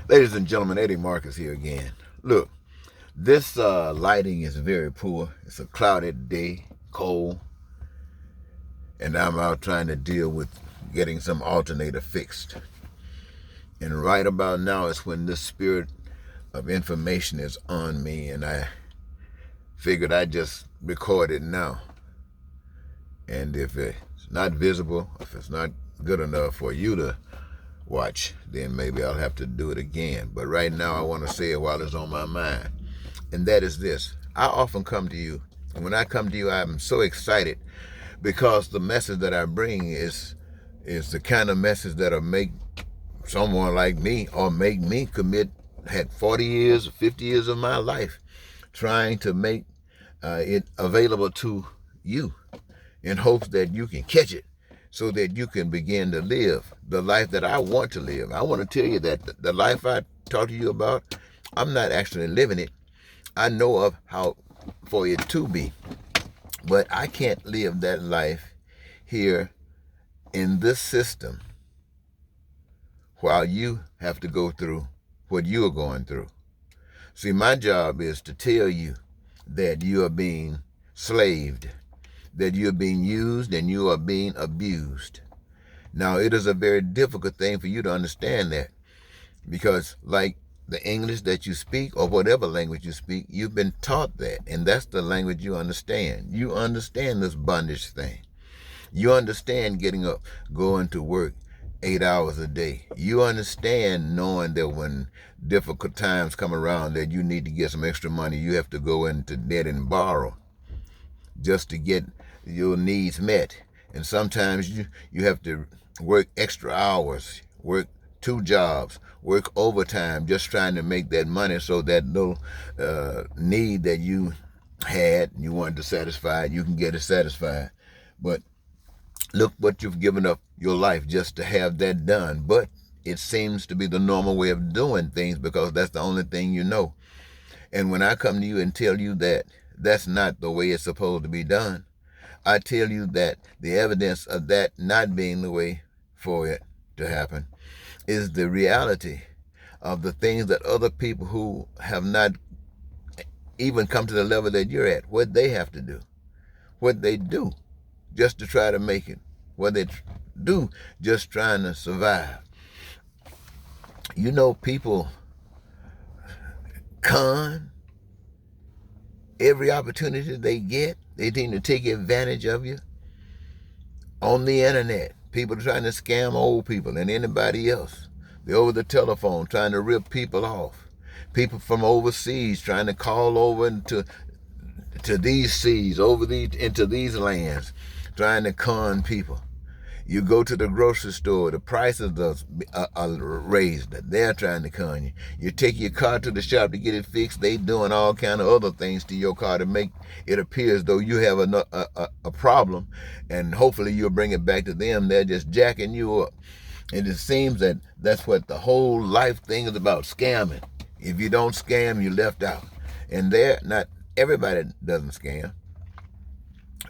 Ladies and gentlemen, Eddie Marcus here again. Look, this lighting is very poor. It's a cloudy day, cold, and I'm out trying to deal with getting some alternator fixed. And right about now is when this spirit of information is on me, and I figured I'd just record it now. And if it's not visible, if it's not good enough for you to watch, then maybe I'll have to do it again. But right now I want to say it while it's on my mind. And that is this. I often come to you. And when I come to you, I'm so excited because the message that I bring is the kind of message that'll make someone like me or make me commit, had 40 years, 50 years of my life trying to make it available to you in hopes that you can catch it so that you can begin to live the life that I want to live. I want to tell you that the life I talk to you about, I'm not actually living it. I know of how for it to be, but I can't live that life here in this system while you have to go through what you are going through. See, my job is to tell you that you are being slaved, that you're being used and you are being abused. Now, it is a very difficult thing for you to understand that because, like the English that you speak or whatever language you speak, you've been taught that, and that's the language you understand. You understand this bondage thing. You understand getting up, going to work 8 hours a day. You understand knowing that when difficult times come around that you need to get some extra money, you have to go into debt and borrow just to get your needs met. And sometimes you have to work extra hours, work 2 jobs, work overtime, just trying to make that money so that little need that you had, you wanted to satisfy, you can get it satisfied. But look what you've given up your life just to have that done. But it seems to be the normal way of doing things because that's the only thing you know. And when I come to you and tell you that that's not the way it's supposed to be done, I tell you that the evidence of that not being the way for it to happen is the reality of the things that other people who have not even come to the level that you're at, what they have to do, what they do just to try to make it, what they do just trying to survive. You know, people con every opportunity they get. They tend to take advantage of you on the internet. People trying to scam old people and anybody else. They're over the telephone trying to rip people off. People from overseas trying to call over into these seas, into these lands, trying to con people. You go to the grocery store, the prices are raised. They're trying to con you. You take your car to the shop to get it fixed. They doing all kind of other things to your car to make it appear as though you have a problem, and hopefully you'll bring it back to them. They're just jacking you up. And it seems that that's what the whole life thing is about, scamming. If you don't scam, you're left out. And not everybody doesn't scam,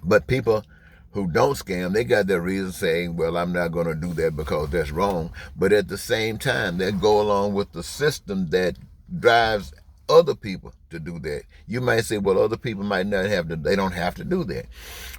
but people who don't scam, they got their reasons saying, well, I'm not going to do that because that's wrong. But at the same time, they go along with the system that drives other people to do that. You might say, well, other people might not have to, they don't have to do that.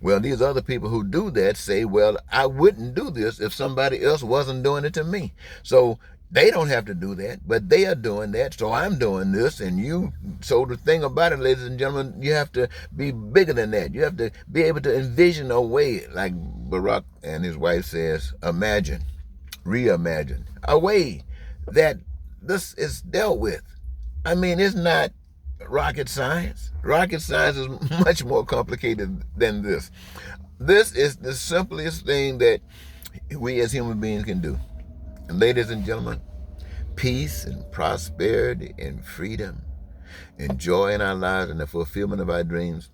Well, these other people who do that say, well, I wouldn't do this if somebody else wasn't doing it to me. So they don't have to do that, but they are doing that, so I'm doing this, and you. So the thing about it, ladies and gentlemen, you have to be bigger than that. You have to be able to envision a way, like Barack and his wife says, imagine, reimagine, a way that this is dealt with. I mean, it's not rocket science. Rocket science is much more complicated than this. This is the simplest thing that we as human beings can do. And ladies and gentlemen, peace and prosperity and freedom and joy in our lives and the fulfillment of our dreams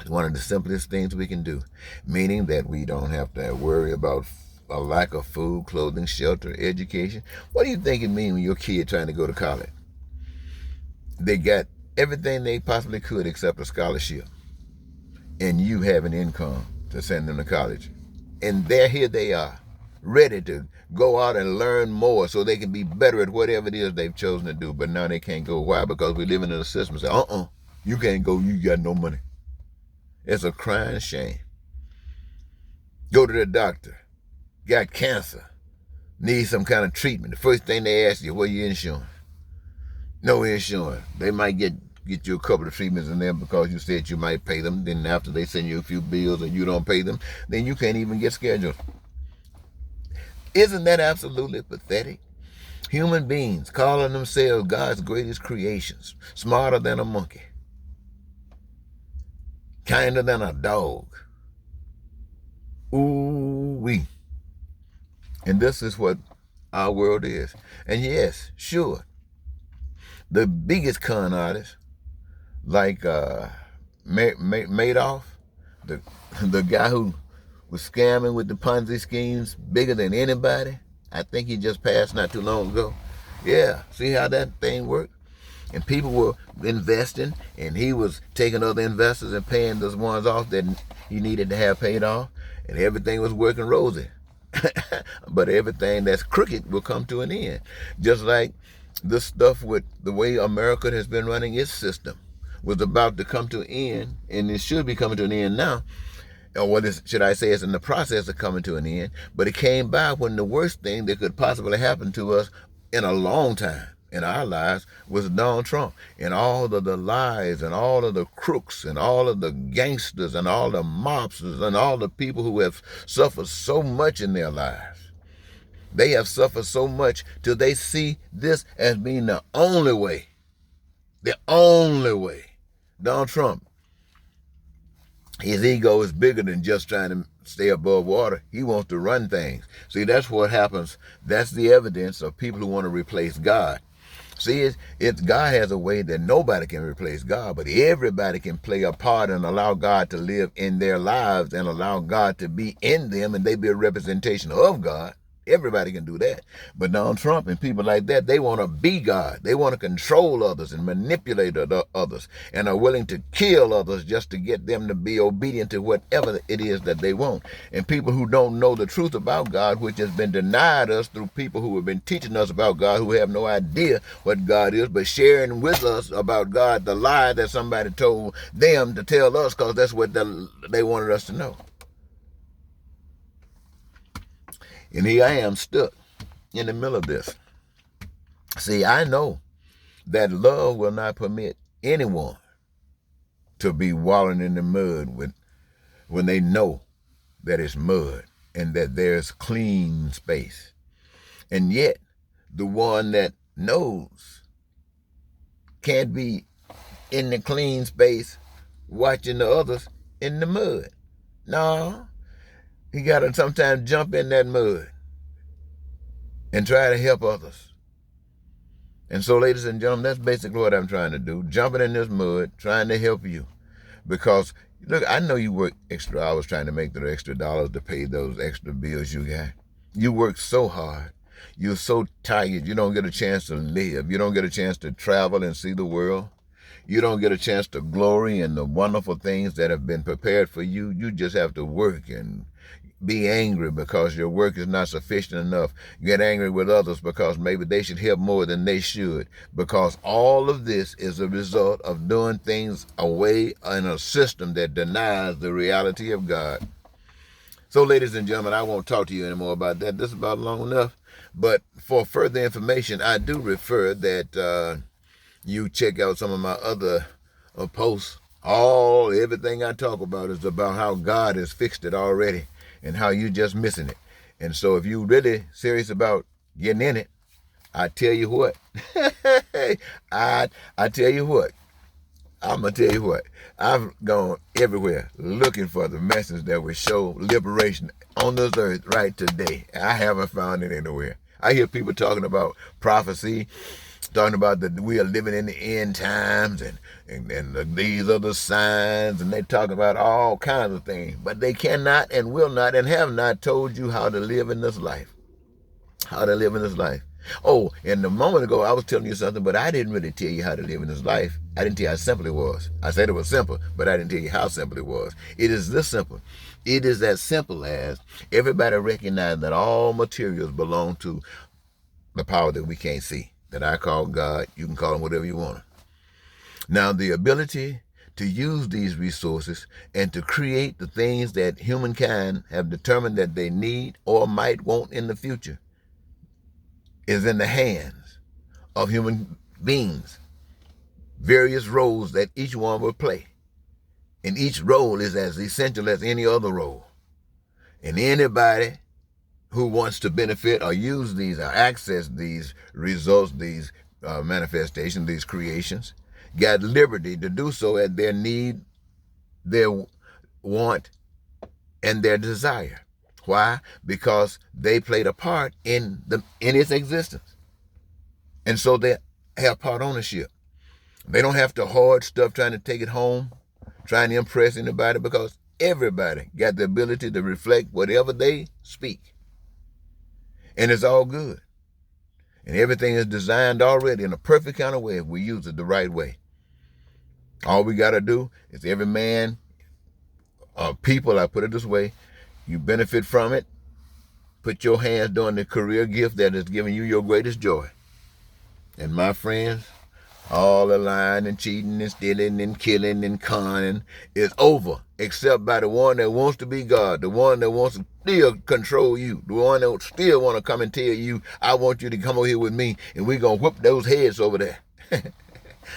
is one of the simplest things we can do, meaning that we don't have to worry about a lack of food, clothing, shelter, education. What do you think it means when your kid trying to go to college? They got everything they possibly could except a scholarship, and you have an income to send them to college. And here they are. ready to go out and learn more so they can be better at whatever it is they've chosen to do. But now they can't go. Why? Because we live in a system that say, you can't go, you got no money. It's a crying shame. Go to the doctor, got cancer, need some kind of treatment. The first thing they ask you, what are your insurance? No insurance. They might get you a couple of treatments in there because you said you might pay them. Then after they send you a few bills and you don't pay them, then you can't even get scheduled. Isn't that absolutely pathetic? Human beings calling themselves God's greatest creations, smarter than a monkey, kinder than a dog. Ooh-wee. And this is what our world is. And yes, sure, the biggest con artists, like Madoff, the guy who was scamming with the Ponzi schemes bigger than anybody. I think he just passed not too long ago. Yeah, see how that thing worked? And people were investing, and he was taking other investors and paying those ones off that he needed to have paid off, and everything was working rosy. But everything that's crooked will come to an end. Just like this stuff with the way America has been running its system was about to come to an end, and it should be coming to an end now. Or what should I say, it's in the process of coming to an end. But it came by when the worst thing that could possibly happen to us in a long time in our lives was Donald Trump, and all of the lies and all of the crooks and all of the gangsters and all the mobsters and all the people who have suffered so much in their lives. They have suffered so much till they see this as being the only way. The only way. Donald Trump, his ego is bigger than just trying to stay above water. He wants to run things. See, that's what happens. That's the evidence of people who want to replace God. See, God has a way that nobody can replace God, but everybody can play a part and allow God to live in their lives and allow God to be in them, and they be a representation of God. Everybody can do that. But Donald Trump and people like that, they want to be God. They want to control others and manipulate others, and are willing to kill others just to get them to be obedient to whatever it is that they want. And people who don't know the truth about God, which has been denied us through people who have been teaching us about God, who have no idea what God is, but sharing with us about God the lie that somebody told them to tell us, because that's what they wanted us to know. And here I am stuck in the middle of this. See, I know that love will not permit anyone to be wallowing in the mud when they know that it's mud and that there's clean space. And yet, the one that knows can't be in the clean space watching the others in the mud. No. He got to sometimes jump in that mud and try to help others. And so, ladies and gentlemen, that's basically what I'm trying to do. Jumping in this mud, trying to help you. Because, look, I know you work extra hours trying to make the extra dollars to pay those extra bills you got. You work so hard. You're so tired. You don't get a chance to live. You don't get a chance to travel and see the world. You don't get a chance to glory in the wonderful things that have been prepared for you. You just have to work and be angry because your work is not sufficient enough. Get angry with others because maybe they should help more than they should. Because all of this is a result of doing things away in a system that denies the reality of God. So, ladies and gentlemen, I won't talk to you anymore about that. This is about long enough. But for further information, I do refer that you check out some of my other posts. Everything I talk about is about how God has fixed it already and how you just missing it. And so if you really serious about getting in it, I tell you what. I tell you what. I'm going to tell you what. I've gone everywhere looking for the message that would show liberation on this earth right today. I haven't found it anywhere. I hear people talking about prophecy, talking about that we are living in the end times and these are the signs, and they talk about all kinds of things. But they cannot and will not and have not told you how to live in this life. How to live in this life. Oh, and a moment ago I was telling you something, but I didn't really tell you how to live in this life. I didn't tell you how simple it was. I said it was simple, but I didn't tell you how simple it was. It is this simple. It is as simple as everybody recognize that all materials belong to the power that we can't see, that I call God. You can call him whatever you want. Now, the ability to use these resources and to create the things that humankind have determined that they need or might want in the future is in the hands of human beings. Various roles that each one will play. And each role is as essential as any other role. And anybody who wants to benefit or use these or access these results, these manifestations, these creations, got liberty to do so at their need, their want, and their desire. Why? Because they played a part in its existence. And so they have part ownership. They don't have to hoard stuff trying to take it home, trying to impress anybody, because everybody got the ability to reflect whatever they speak. And it's all good. And everything is designed already in a perfect kind of way if we use it the right way. All we got to do is every man or people, I put it this way, you benefit from it. Put your hands doing the career gift that is giving you your greatest joy. And my friends, all the lying and cheating and stealing and killing and conning is over, except by the one that wants to be God, the one that wants to still control you, the one that still want to come and tell you, I want you to come over here with me, and we're going to whoop those heads over there.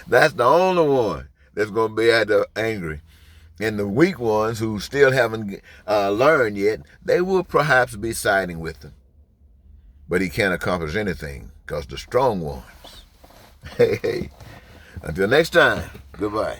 That's the only one that's going to be out there angry. And the weak ones who still haven't learned yet, they will perhaps be siding with them. But he can't accomplish anything because the strong ones. Hey, until next time, goodbye.